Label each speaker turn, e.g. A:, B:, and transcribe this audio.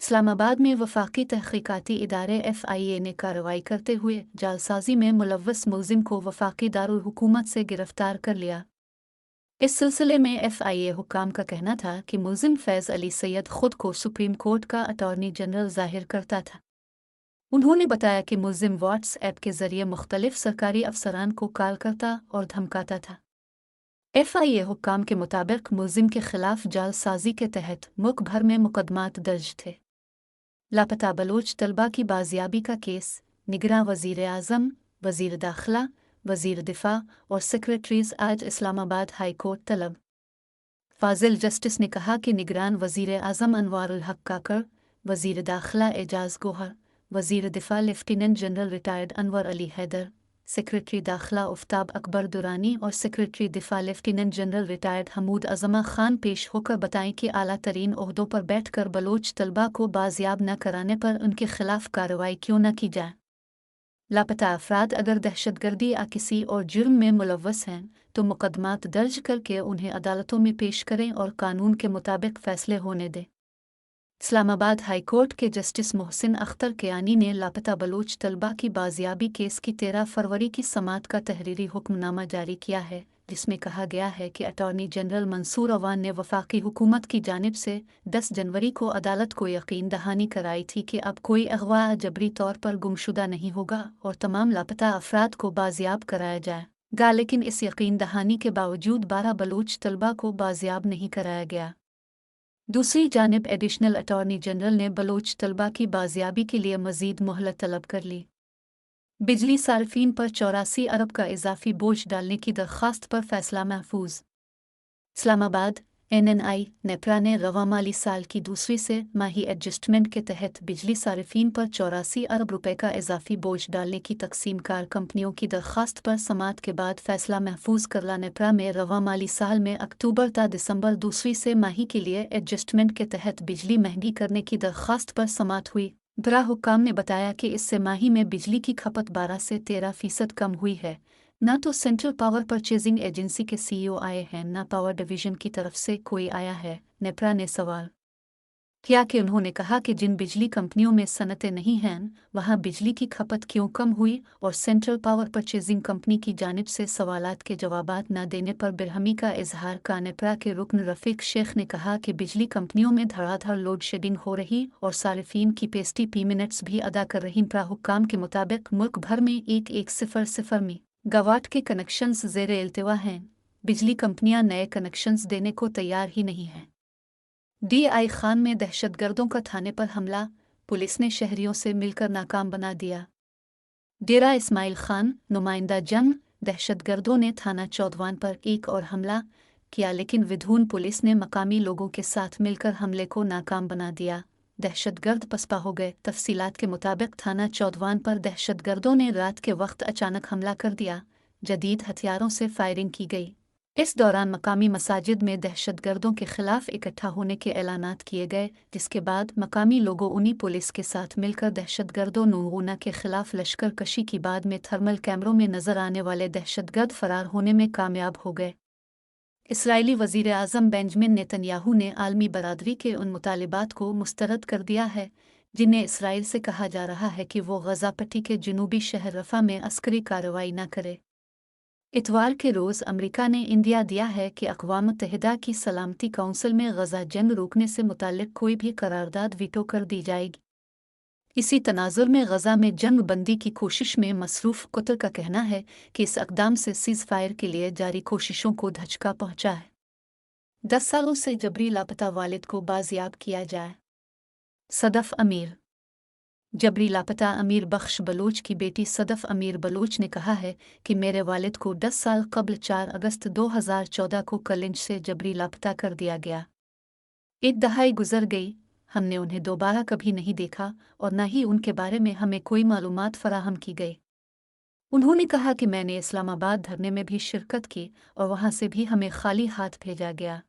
A: इस्लामाबाद में वफाकी तहकीकाती इदारे FIA ने कार्रवाई करते हुए जालसाजी में मुलव्वस मुलजिम को वफाकी दारुल हुकूमत से गिरफ्तार कर लिया। इस सिलसिले में FIA हुक्काम का कहना था कि मुलजिम फैज़ अली सैयद खुद को सुप्रीम कोर्ट का अटॉर्नी जनरल जाहिर करता था। उन्होंने बताया कि मुलजिम व्हाट्सएप के जरिए मुख्तलिफ सरकारी अफसरान को कॉल करता और धमकाता था। FIA हुक्काम के मुताबिक मुलजिम के खिलाफ जालसाजी के तहत मुल्क भर में मुकदमात दर्ज थे। लापता बलोच तलबा की बाजियाबी का केस निगरां वज़ीर आज़म, वज़ीर दाखिला, वज़ीर दिफा और सेक्रेटरीज आज इस्लामाबाद हाई कोर्ट तलब। फाजिल जस्टिस ने कहा कि निगरान वज़ीर आज़म अनवारुल हक काकर, वज़ीर दाखिला एजाज गोहर, वज़ीर दिफा lieutenant general retired Anwar Ali Haider, secretary दाखिला उफ्ताब अकबर दुरानी और सेक्रेटरी दिफा lieutenant general retired Hamood Azma Khan पेश होकर बताएं कि आला तरीन ओहदों पर बैठकर बलोच तलबा को बाजियाब न कराने पर उनके खिलाफ कार्रवाई क्यों न की जाए। लापता अफराद अगर दहशतगर्दी या किसी और जुर्म में मुलव्वस हैं तो मुकदमात दर्ज करके उन्हें अदालतों में पेश करें और कानून के मुताबिक फैसले होने दें। इस्लामाबाद हाई कोर्ट के जस्टिस मोहसिन अख्तर कियानी ने लापता बलोच तलबा की बाजियाबी केस की 13 फरवरी की समात का तहरीरी हुक्मनामा जारी किया है, जिसमें कहा गया है कि अटॉर्नी जनरल मंसूर अवान ने वफाकी हुकूमत की जानिब से 10 जनवरी को अदालत को यकीन दहानी कराई थी कि अब कोई अगवा जबरी तौर पर गुमशुदा नहीं होगा और तमाम लापता अफराद को बाजियाब कराया जाएगा, लेकिन इस यकीन दहानी के बावजूद 12 बलोच तलबा को बाजियाब नहीं कराया गया। दूसरी जानिब एडिशनल अटॉर्नी जनरल ने बलोच तलबा की बाजियाबी के लिए मजीद मोहलत तलब कर ली। बिजली सार्फिन पर 84 अरब का इजाफी बोझ डालने की दरख्वास्त पर फैसला महफूज। इस्लामाबाद NNI नेप्रा ने रवा माली साल की दूसरी से माही एडजस्टमेंट के तहत बिजली सार्फिन पर 84 अरब रुपए का इजाफी बोझ डालने की तकसीम कार कंपनियों की दरख्वास्त पर समात के बाद फैसला महफूज करला। नेप्रा में रवा माली साल में अक्टूबर ता दिसंबर दूसरी से माही के लिए एडजस्टमेंट के तहत बिजली महंगी करने की दरख्वास्त पर समात हुई। बरा हुक्काम ने बताया कि इससे माही में बिजली की खपत 12 से 13% कम हुई है। न तो सेंट्रल पावर परचेजिंग एजेंसी के CEO आए हैं, न पावर डिवीजन की तरफ से कोई आया है। नेप्रा ने सवाल किया कि उन्होंने कहा कि जिन बिजली कंपनियों में सनतें नहीं हैं वहां बिजली की खपत क्यों कम हुई, और सेंट्रल पावर परचेजिंग कंपनी की जानिब से सवालात के जवाबात न देने पर बिरहमी का इजहार का। नेप्रा के रुकन रफीक शेख ने कहा कि बिजली कंपनियों में धड़ाधड़ लोड शेडिंग हो रही और सारिफीन की पेस्टी पेमेंट्स भी अदा कर रही। नेप्रा हुक्काम के मुताबिक मुल्क भर में 1100 मेगावाट के कनेक्शंस ज़ेरे इल्तिवा हैं। बिजली कंपनियां नए कनेक्शंस देने को तैयार ही नहीं हैं। DI खान में दहशतगर्दों का थाने पर हमला, पुलिस ने शहरियों से मिलकर नाकाम बना दिया। डेरा इस्माइल खान नुमाइंदा जंग दहशतगर्दों ने थाना चौधवान पर एक और हमला किया, लेकिन विधून पुलिस ने मकामी लोगों के साथ मिलकर हमले को नाकाम बना दिया। दहशतगर्द पसपा हो गए। तफसीलात के मुताबिक थाना चौधवान पर दहशतगर्दों ने रात के वक्त अचानक हमला कर दिया। जदीद हथियारों से फायरिंग की गई। इस दौरान मकामी मसाजिद में दहशतगर्दों के खिलाफ इकट्ठा होने के ऐलानात किए गए, जिसके बाद मकामी लोगों उन्हीं पुलिस के साथ मिलकर दहशतगर्दों नूगुना के खिलाफ लश्कर कशी की बाद में थर्मल कैमरों में नजर आने वाले दहशतगर्द फरार होने में कामयाब हो गए। इसराइली वज़ीर आज़म बेंजामिन नेतन्याहू ने आलमी बरादरी के उन मुतालिबात को मुस्तरद कर दिया है जिन्हें इसराइल से कहा जा रहा है कि वो गज़ा पट्टी के जनूबी शहर रफ़ा में अस्करी कार्रवाई न करे। इतवार के रोज़ अमेरिका ने इंदिया दिया है कि अक़वाम मुत्तहिदा की सलामती काउंसिल में गज़ा जंग रोकने से मुताल्लिक़ कोई भी करारदाद वीटो कर दी जाएगी। इसी तनाजुर में गज़ा में जंग बंदी की कोशिश में मसरूफ़ कतर का कहना है कि इस अक़दाम से सीज़ फायर के लिए जारी कोशिशों को धचका पहुँचा है। 10 सालों से जबरी लापता वालिद को बाजियाब किया जाए। सदफ़ अमीर जबरी लापता अमीर बख्श बलोच की बेटी सदफ़ अमीर बलोच ने कहा है कि मेरे वालिद को 10 साल कबल 4 अगस्त 2014 को कलिंज से जबरी लापता कर दिया गया। एक दहाई गुजर गई, हमने उन्हें दोबारा कभी नहीं देखा और न ही उनके बारे में हमें कोई मालूमात फराहम की गई। उन्होंने कहा कि मैंने इस्लामाबाद धरने में भी शिरकत की और वहां से भी हमें खाली हाथ भेजा गया।